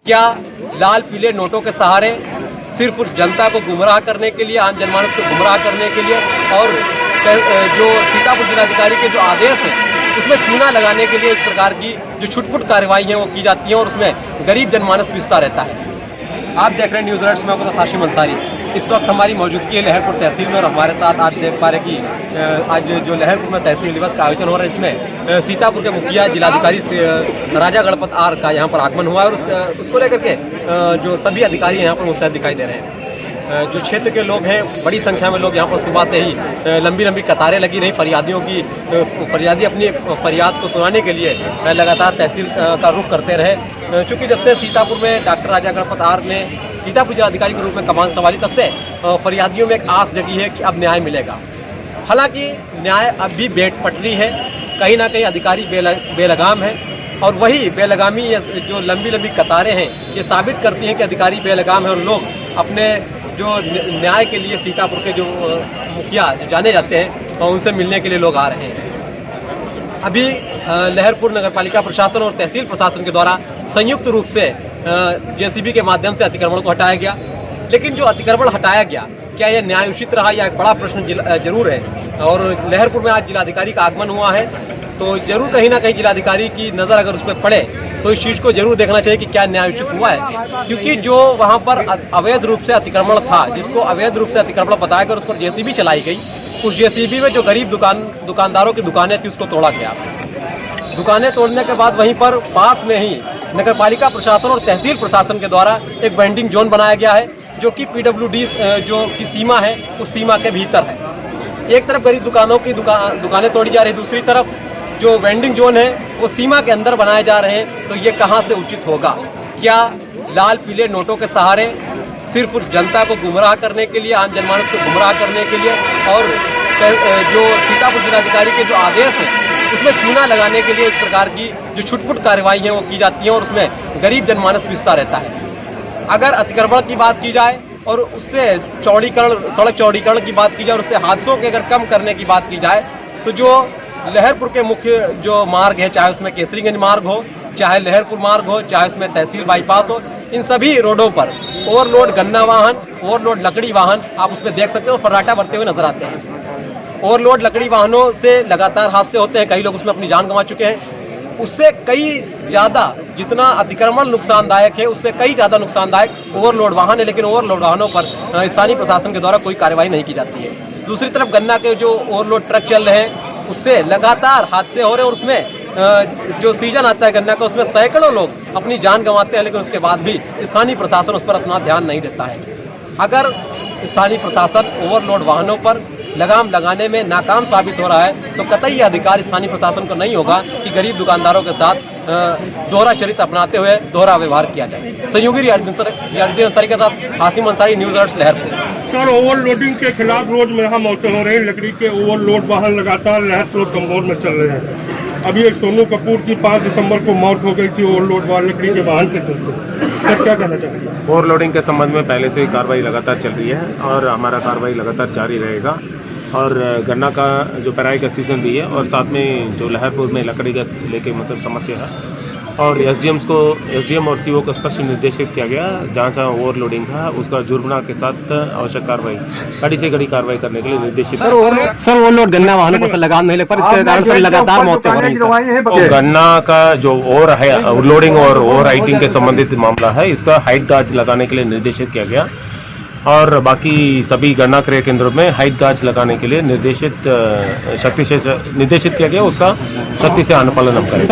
क्या लाल पीले नोटों के सहारे सिर्फ जनता को गुमराह करने के लिए, आम जनमानस को गुमराह करने के लिए और जो सीतापुर जिलाधिकारी के जो आदेश है उसमें चूना लगाने के लिए इस प्रकार की जो छुटपुट कार्रवाई है वो की जाती है और उसमें गरीब जनमानस पिसता रहता है। आप देख रहे हैं न्यूज़ अलर्ट्स में, आपको हाशिम अंसारी। इस वक्त हमारी मौजूदगी है लहरपुर तहसील में और हमारे साथ आज देख पा रहे कि आज जो लहरपुर में तहसील दिवस का आयोजन हो रहा है इसमें सीतापुर के मुखिया जिलाधिकारी राजा गणपत आर का यहाँ पर आगमन हुआ है और उसको लेकर के जो सभी अधिकारी यहाँ पर मुस्तैद दिखाई दे रहे हैं। जो क्षेत्र के लोग हैं, बड़ी संख्या में लोग यहाँ पर सुबह से ही लंबी लंबी कतारें लगी रही फरियादियों की। फरियादी अपनी फरियाद को सुनाने के लिए लगातार तहसील का रुख करते रहे। चूँकि जब से सीतापुर में डॉक्टर राजा गणपत आर ने सीतापुर जिलाधिकारी के रूप में कमान संभाली तब से फरियादियों में एक आस जगी है कि अब न्याय मिलेगा। हालांकि न्याय अब भी बेट पटरी है, कहीं ना कहीं अधिकारी बेलगाम है और वही बेलगामी जो लंबी लंबी कतारें हैं ये साबित करती हैं कि अधिकारी बेलगाम है और लोग अपने जो न्याय के लिए सीतापुर के जो मुखिया जो जाने जाते हैं और उनसे मिलने के लिए लोग आ रहे हैं। अभी लहरपुर नगरपालिका प्रशासन और तहसील प्रशासन के द्वारा संयुक्त रूप से जेसीबी के माध्यम से अतिक्रमण को हटाया गया, लेकिन जो अतिक्रमण हटाया गया क्या यह न्याय उचित रहा, यह एक बड़ा प्रश्न जरूर है। और लहरपुर में आज जिलाधिकारी का आगमन हुआ है तो जरूर कहीं ना कहीं जिलाधिकारी की नज़र अगर उस पर पड़े तो इस चीज़ को जरूर देखना चाहिए कि क्या न्याय उचित हुआ है। क्योंकि जो वहाँ पर अवैध रूप से अतिक्रमण था, जिसको अवैध रूप से अतिक्रमण बताया कर उस पर जेसीबी चलाई गई, उस जेसीबी में जो गरीब दुकानदारों की दुकानें थी उसको तोड़ा गया। दुकानें तोड़ने के बाद वहीं पर पास में ही नगरपालिका प्रशासन और तहसील प्रशासन के द्वारा एक वेंडिंग जोन बनाया गया है जो कि PWD जो की सीमा है उस सीमा के भीतर है। एक तरफ गरीब दुकानों की दुकानें तोड़ी जा रही, दूसरी तरफ जो वेंडिंग जोन है वो सीमा के अंदर बनाए जा रहे हैं। तो ये कहाँ से उचित होगा? क्या लाल पीले नोटों के सहारे सिर्फ जनता को गुमराह करने के लिए, आम जनमानस को गुमराह करने के लिए और जो सीतापुर जिलाधिकारी के जो आदेश है उसमें चूना लगाने के लिए इस प्रकार की जो छुटपुट कार्रवाई है वो की जाती है और उसमें गरीब जनमानस पिसता रहता है। अगर अतिक्रमण की बात की जाए और उससे चौड़ीकरण, सड़क चौड़ीकरण की बात की जाए और उससे हादसों के अगर कम करने की बात की जाए तो जो लहरपुर के मुख्य जो मार्ग है, चाहे उसमें केसरीगंज मार्ग हो, चाहे लहरपुर मार्ग हो, चाहे उसमें तहसील बाईपास हो, इन सभी रोडों पर ओवरलोड गन्ना वाहन, ओवरलोड लकड़ी वाहन आप उसमें देख सकते हो फर्राटा भरते हुए नजर आते हैं। ओवरलोड लकड़ी वाहनों से लगातार हादसे होते हैं, कई लोग उसमें अपनी जान गंवा चुके हैं। उससे कई ज़्यादा, जितना अतिक्रमण नुकसानदायक है उससे कई ज़्यादा नुकसानदायक ओवरलोड वाहन है, लेकिन ओवरलोड वाहनों पर स्थानीय प्रशासन के द्वारा कोई कार्रवाई नहीं की जाती है। दूसरी तरफ गन्ना के जो ओवरलोड ट्रक चल रहे हैं उससे लगातार हादसे हो रहे हैं और उसमें जो सीजन आता है गन्ना का उसमें सैकड़ों लोग अपनी जान गंवाते हैं, लेकिन उसके बाद भी स्थानीय प्रशासन उस पर अपना ध्यान नहीं देता है। अगर स्थानीय प्रशासन ओवरलोड वाहनों पर लगाम लगाने में नाकाम साबित हो रहा है तो कतई अधिकार स्थानीय प्रशासन को नहीं होगा कि गरीब दुकानदारों के साथ दोहरा चरित्र अपनाते हुए दोहरा व्यवहार किया जाए। सहयोगी रियाजुद्दीन अंसारी के साथ Hashim Ansari, news alerts Laharpur. Sir, overloading के खिलाफ रोज में यहाँ मौतें हो रही हैं। लकड़ी के ओवरलोड वाहन लगातार लहरपुर कंपाउंड में चल रहे हैं। अभी एक सोनू कपूर की 5 दिसंबर को मौत हो गई थी ओवरलोड वाहन लकड़ी के वाहन के चलते। सर, क्या कहना चाहेंगे? ओवरलोडिंग के संबंध में पहले से ही कार्रवाई लगातार चल रही है और हमारा कार्रवाई लगातार जारी रहेगा। और गन्ना का जो पेराई का सीजन भी है और साथ में जो लहरपुर में लकड़ी का लेके मतलब समस्या है और एसडीएम और सीओ को स्पष्ट निर्देशित किया गया जहाँ जहाँ ओवरलोडिंग था उसका जुर्माना के साथ आवश्यक कार्रवाई, कड़ी से कड़ी कार्रवाई करने के लिए निर्देशित। सर ओवरलोड गन्ना वाहनों पर लगाम नहीं लग पर इसके कारण से लगातार मौतें हो रही हैं। गन्ना का जो ओवरलोडिंग और ओवर हाइटिंग के संबंधित मामला है, इसका हाइट गाज लगाने के लिए निर्देशित किया गया और बाकी सभी गन्ना क्रय केंद्रों में हाइट गाज लगाने के लिए निर्देशित किया गया, उसका सख्ती से अनुपालन हम करेंगे।